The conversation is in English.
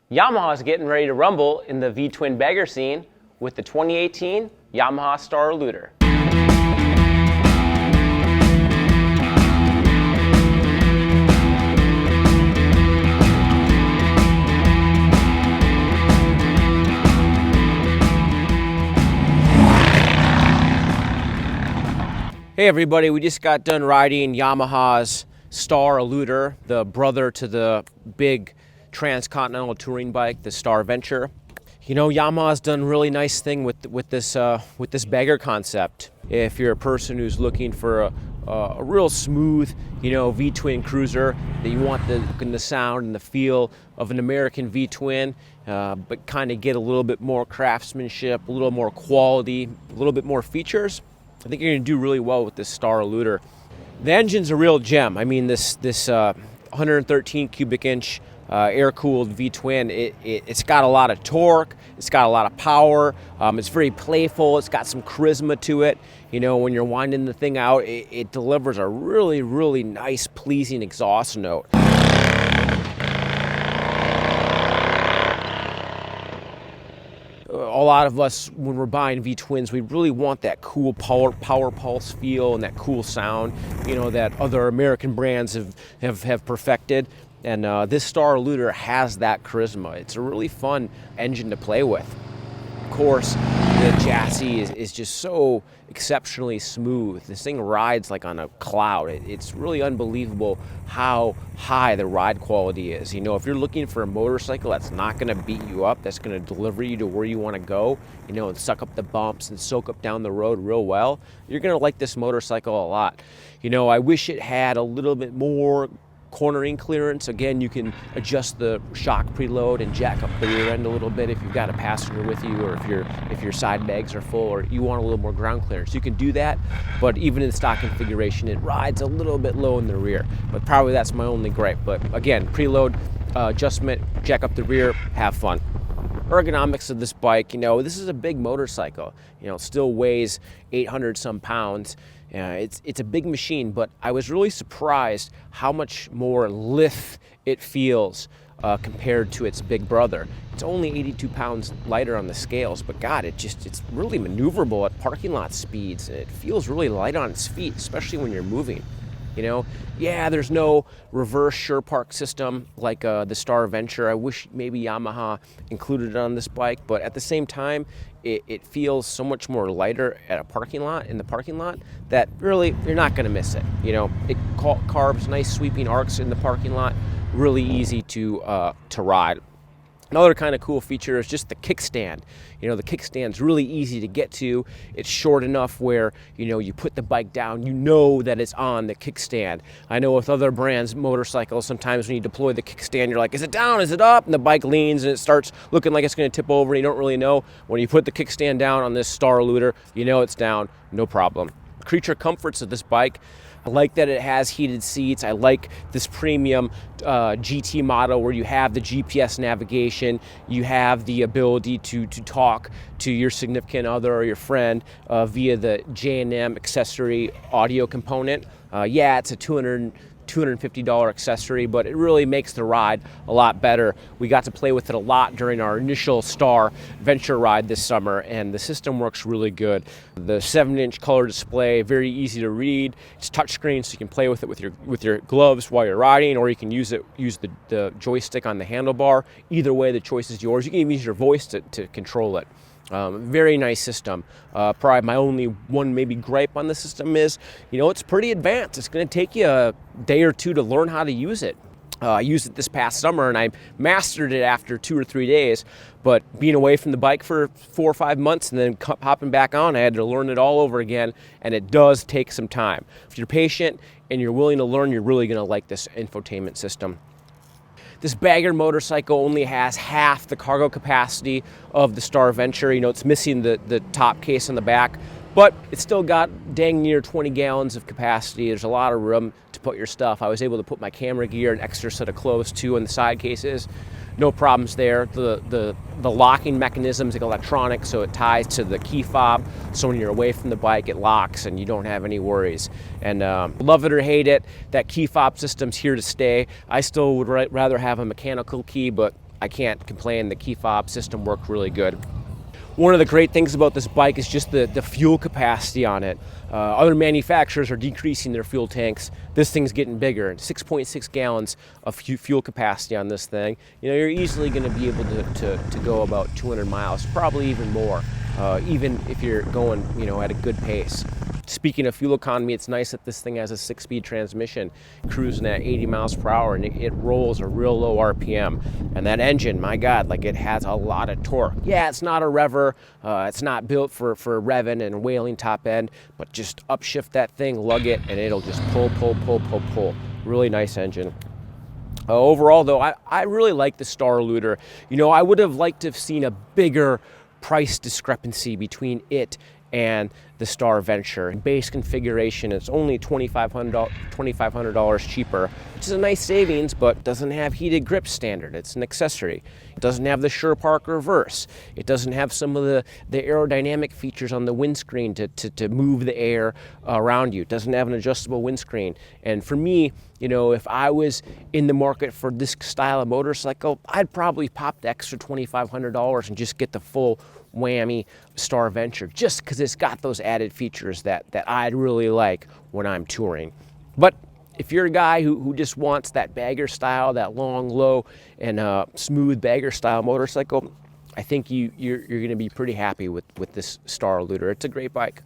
Yamaha is getting ready to rumble in the V-twin bagger scene with the 2018 Yamaha Star Eluder. Hey everybody, we just got done riding Yamaha's Star Eluder, the brother to the big transcontinental touring bike, the Star Venture. You know, Yamaha's done a really nice thing with this bagger concept. If you're a person who's looking for a real smooth, V-twin cruiser, that you want the sound and the feel of an American V-twin, but kind of get a little bit more craftsmanship, a little more quality, a little bit more features, I think you're going to do really well with this Star Eluder. The engine's a real gem. I mean, this 113 cubic inch air-cooled V-twin, it's got a lot of torque, it's got a lot of power, it's very playful, it's got some charisma to it. You know, when you're winding the thing out, it delivers a really, really nice, pleasing exhaust note. A lot of us, when we're buying V-twins, we really want that cool power pulse feel and that cool sound, that other American brands have perfected. And this Star Eluder has that charisma. It's a really fun engine to play with. Of course, the chassis is just so exceptionally smooth. This thing rides like on a cloud. It's really unbelievable how high the ride quality is. If you're looking for a motorcycle that's not going to beat you up, that's going to deliver you to where you want to go, and suck up the bumps and soak up down the road real well, you're going to like this motorcycle a lot. I wish it had a little bit more cornering clearance. Again, you can adjust the shock preload and jack up the rear end a little bit if you've got a passenger with you, or if your side bags are full, or you want a little more ground clearance. You can do that, but even in stock configuration, it rides a little bit low in the rear. But probably that's my only gripe. But again, preload adjustment, jack up the rear, have fun. Ergonomics of this bike, this is a big motorcycle. It still weighs 800 some pounds. It's a big machine, but I was really surprised how much more lithe it feels compared to its big brother. It's only 82 pounds lighter on the scales, but God, it's really maneuverable at parking lot speeds. It feels really light on its feet, especially when you're moving. Yeah, there's no reverse Sure Park system like the Star Venture. I wish maybe Yamaha included it on this bike, but at the same time, it feels so much more lighter at in the parking lot, that really you're not going to miss it. It carves nice sweeping arcs in the parking lot, really easy to ride. Another kind of cool feature is just the kickstand. The kickstand's really easy to get to. It's short enough where, you put the bike down, that it's on the kickstand. I know with other brands' motorcycles, sometimes when you deploy the kickstand, you're like, is it down, is it up? And the bike leans and it starts looking like it's going to tip over and you don't really know. When you put the kickstand down on this Star Eluder, it's down, no problem. Creature comforts of this bike, I like that it has heated seats. I like this premium GT model where you have the GPS navigation. You have the ability to talk to your significant other or your friend via the J&M accessory audio component. Yeah, it's a $250 accessory, but it really makes the ride a lot better. We got to play with it a lot during our initial Star Venture ride this summer, and the system works really good. The 7-inch color display, very easy to read. It's touchscreen, so you can play with it with your gloves while you're riding, or you can use the joystick on the handlebar. Either way, the choice is yours. You can even use your voice to control it. Very nice system. Probably my only one maybe gripe on the system is, it's pretty advanced. It's going to take you a day or two to learn how to use it. I used it this past summer and I mastered it after 2 or 3 days, but being away from the bike for 4 or 5 months and then hopping back on, I had to learn it all over again, and it does take some time. If you're patient and you're willing to learn, you're really going to like this infotainment system. This bagger motorcycle only has half the cargo capacity of the Star Venture. It's missing the top case on the back, but it's still got dang near 20 gallons of capacity. There's a lot of room to put your stuff. I was able to put my camera gear, an extra set of clothes too, in the side cases. No problems there. The locking mechanism is electronic, so it ties to the key fob. So when you're away from the bike, it locks and you don't have any worries. And love it or hate it, that key fob system's here to stay. I still would rather have a mechanical key, but I can't complain. The key fob system worked really good. One of the great things about this bike is just the fuel capacity on it. Other manufacturers are decreasing their fuel tanks. This thing's getting bigger. 6.6 gallons of fuel capacity on this thing. You know, you're easily going to be able to go about 200 miles, probably even more, even if you're going, you know, at a good pace. Speaking of fuel economy, it's nice that this thing has a 6-speed transmission cruising at 80 miles per hour, and it rolls a real low RPM. And that engine, my God, like, it has a lot of torque. Yeah, it's not a rever, it's not built for revving and whaling top end, but just upshift that thing, lug it, and it'll just pull. Really nice engine. Overall, though, I really like the Star Eluder. You know, I would have liked to have seen a bigger price discrepancy between it and the Star Venture. Base configuration, it's only $2,500 cheaper, which is a nice savings, but doesn't have heated grip standard. It's an accessory. It doesn't have the Sure Park reverse. It doesn't have some of the aerodynamic features on the windscreen to move the air around you. It doesn't have an adjustable windscreen. And for me, you know, if I was in the market for this style of motorcycle, I'd probably pop the extra $2,500 and just get the full whammy Star Venture, just because it's got those added features that I'd really like when I'm touring. But if you're a guy who just wants that bagger style, that long, low, and smooth bagger style motorcycle, I think you're going to be pretty happy with this Star Eluder. It's a great bike.